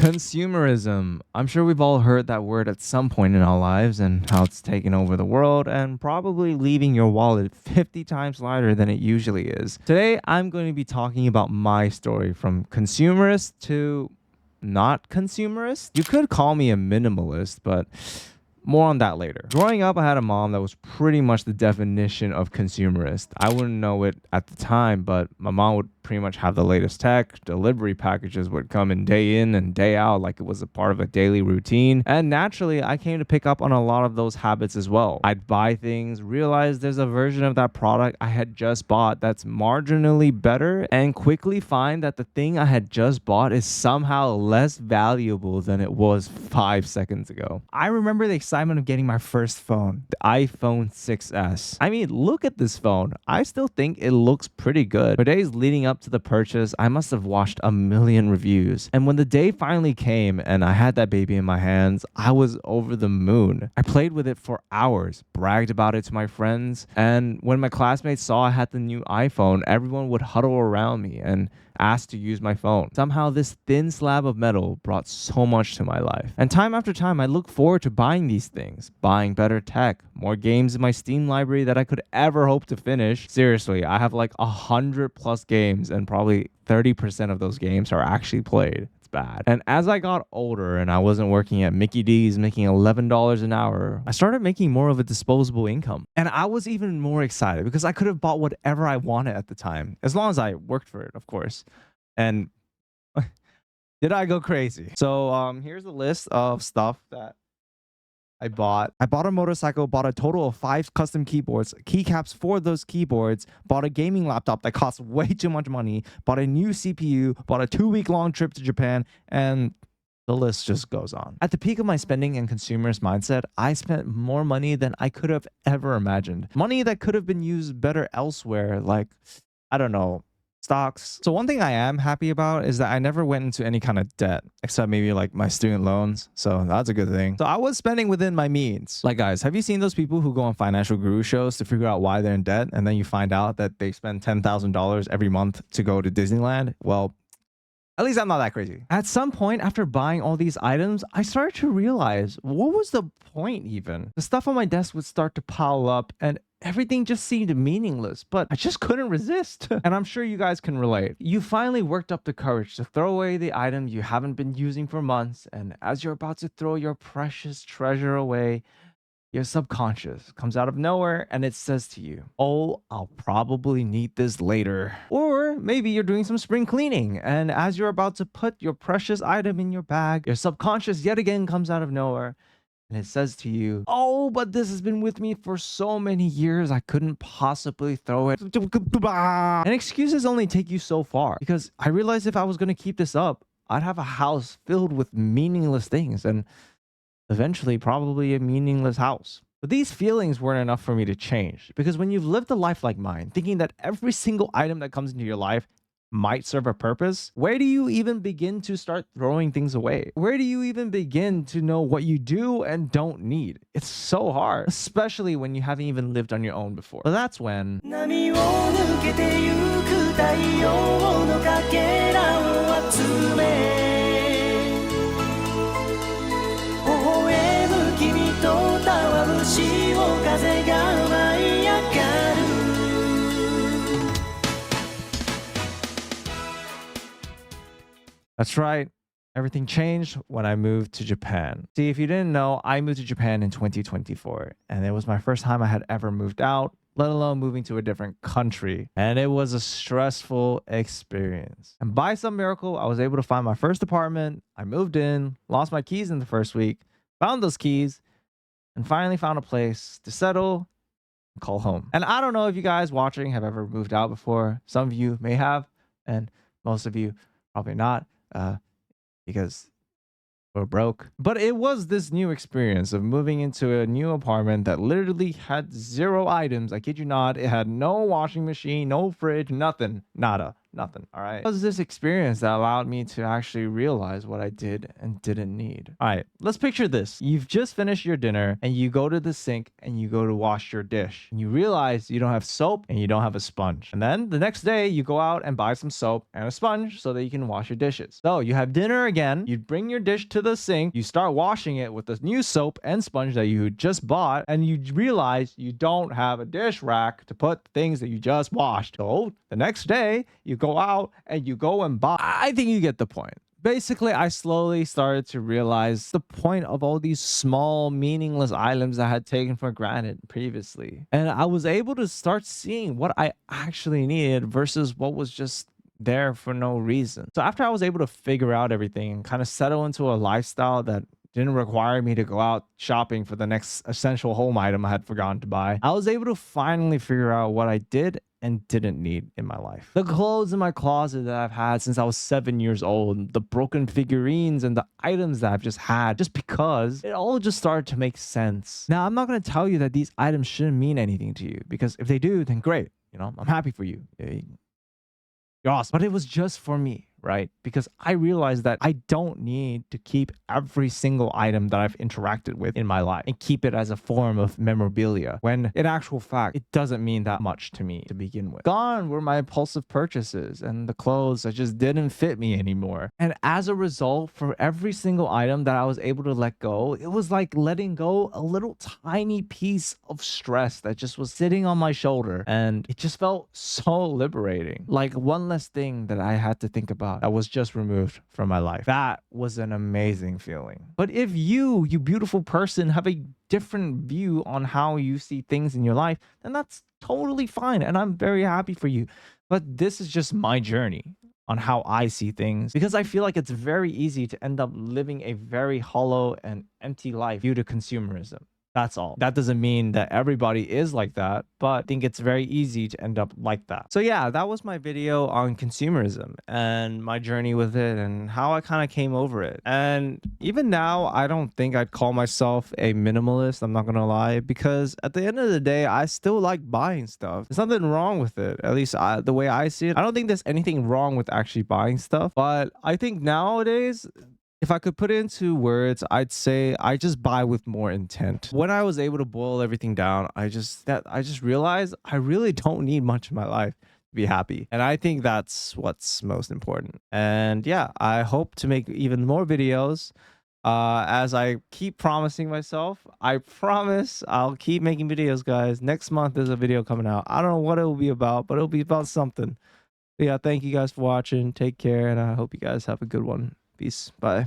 Consumerism. I'm sure we've all heard that word at some point in our lives and how it's taken over the world and probably leaving your wallet 50 times lighter than it usually is. Today, I'm going to be talking about my story from consumerist to not consumerist. You could call me a minimalist, but more on that later. Growing up, I had a mom that was pretty much the definition of consumerist. I wouldn't know it at the time, but my mom would pretty much have the latest tech. Delivery packages would come in and day out like it was a part of a daily routine. And naturally, I came to pick up on a lot of those habits as well. I'd buy things, realize there's a version of that product I had just bought that's marginally better, and quickly find that the thing I had just bought is somehow less valuable than it was 5 seconds ago. I remember the excitement of getting my first phone, the iPhone 6S. I mean, look at this phone. I still think it looks pretty good. For days leading up to the purchase, I must have watched a million reviews. And when the day finally came and I had that baby in my hands, I was over the moon. I played with it for hours, bragged about it to my friends, and when my classmates saw I had the new iPhone, everyone would huddle around me and asked to use my phone. Somehow this thin slab of metal brought so much to my life. And time after time, I look forward to buying these things, buying better tech, more games in my Steam library that I could ever hope to finish. Seriously, I have like 100 plus games and probably 30% of those games are actually played. It's bad. And as I got older and I wasn't working at Mickey D's making $11 an hour, I started making more of a disposable income. And I was even more excited because I could have bought whatever I wanted at the time, as long as I worked for it, of course. And did I go crazy? So here's a list of stuff that I bought. I bought a motorcycle, bought a total of 5 custom keyboards, keycaps for those keyboards, bought a gaming laptop that cost way too much money, bought a new CPU, bought a 2-week-long trip to Japan, and the list just goes on. At the peak of my spending and consumerist mindset, I spent more money than I could have ever imagined. Money that could have been used better elsewhere, like, I don't know, stocks. So one thing I am happy about is that I never went into any kind of debt, except maybe like my student loans. So that's a good thing. So I was spending within my means. Like, guys, have you seen those people who go on financial guru shows to figure out why they're in debt? And then you find out that they spend $10,000 every month to go to Disneyland? Well, at least I'm not that crazy. At some point after buying all these items, I started to realize, what was the point even? The stuff on my desk would start to pile up and everything just seemed meaningless, but I just couldn't resist. And I'm sure you guys can relate. You finally worked up the courage to throw away the item you haven't been using for months, and as you're about to throw your precious treasure away, your subconscious comes out of nowhere and it says to you, oh, I'll probably need this later. Or maybe you're doing some spring cleaning, and as you're about to put your precious item in your bag, your subconscious yet again comes out of nowhere and it says to you, oh, but this has been with me for so many years, I couldn't possibly throw it. And excuses only take you so far, because I realized if I was going to keep this up, I'd have a house filled with meaningless things and eventually probably a meaningless house. But these feelings weren't enough for me to change, because when you've lived a life like mine, thinking that every single item that comes into your life might serve a purpose, where do you even begin to start throwing things away? Where do you even begin to know what you do and don't need? It's so hard, especially when you haven't even lived on your own before. But that's when that's right. Everything changed when I moved to Japan. See, if you didn't know, I moved to Japan in 2024, and it was my first time I had ever moved out, let alone moving to a different country. And it was a stressful experience. And by some miracle, I was able to find my first apartment. I moved in, lost my keys in the first week, found those keys, and finally found a place to settle and call home. And I don't know if you guys watching have ever moved out before. Some of you may have, and most of you probably not. Because we're broke. But it was this new experience of moving into a new apartment that literally had 0 items. I kid you not. It had no washing machine, no fridge, nothing. Nada. Nothing. All right. It was this experience that allowed me to actually realize what I did and didn't need. All right. Let's picture this. You've just finished your dinner and you go to the sink and you go to wash your dish. And you realize you don't have soap and you don't have a sponge. And then the next day you go out and buy some soap and a sponge so that you can wash your dishes. So you have dinner again. You bring your dish to the sink. You start washing it with the new soap and sponge that you just bought. And you realize you don't have a dish rack to put the things that you just washed. So the next day you go out and you go and buy. I think you get the point. Basically, I slowly started to realize the point of all these small, meaningless items I had taken for granted previously. And I was able to start seeing what I actually needed versus what was just there for no reason. So after I was able to figure out everything and kind of settle into a lifestyle that didn't require me to go out shopping for the next essential home item I had forgotten to buy, I was able to finally figure out what I did and didn't need in my life. The clothes in my closet that I've had since I was 7 years old, the broken figurines and the items that I've just had, just because it all just started to make sense. Now, I'm not going to tell you that these items shouldn't mean anything to you, because if they do, then great. You know, I'm happy for you. You're awesome. But it was just for me, right? Because I realized that I don't need to keep every single item that I've interacted with in my life and keep it as a form of memorabilia, when in actual fact, it doesn't mean that much to me to begin with. Gone were my impulsive purchases and the clothes that just didn't fit me anymore. And as a result, for every single item that I was able to let go, it was like letting go a little tiny piece of stress that just was sitting on my shoulder. And it just felt so liberating. Like one less thing that I had to think about that was just removed from my life. That was an amazing feeling. But if you beautiful person, have a different view on how you see things in your life, then that's totally fine. And I'm very happy for you. But this is just my journey on how I see things, because I feel like it's very easy to end up living a very hollow and empty life due to consumerism. That's all. That doesn't mean that everybody is like that, but I think it's very easy to end up like that. So yeah, that was my video on consumerism and my journey with it and how I kind of came over it. And even now, I don't think I'd call myself a minimalist. I'm not gonna lie, because at the end of the day, I still like buying stuff. There's nothing wrong with it. At least the way I see it, I don't think there's anything wrong with actually buying stuff. But I think nowadays, if I could put it into words, I'd say I just buy with more intent. When I was able to boil everything down, I just realized I really don't need much in my life to be happy. And I think that's what's most important. And yeah, I hope to make even more videos. As I keep promising myself, I promise I'll keep making videos, guys. Next month there's a video coming out. I don't know what it will be about, but it'll be about something. But yeah, thank you guys for watching. Take care, and I hope you guys have a good one. Peace. Bye.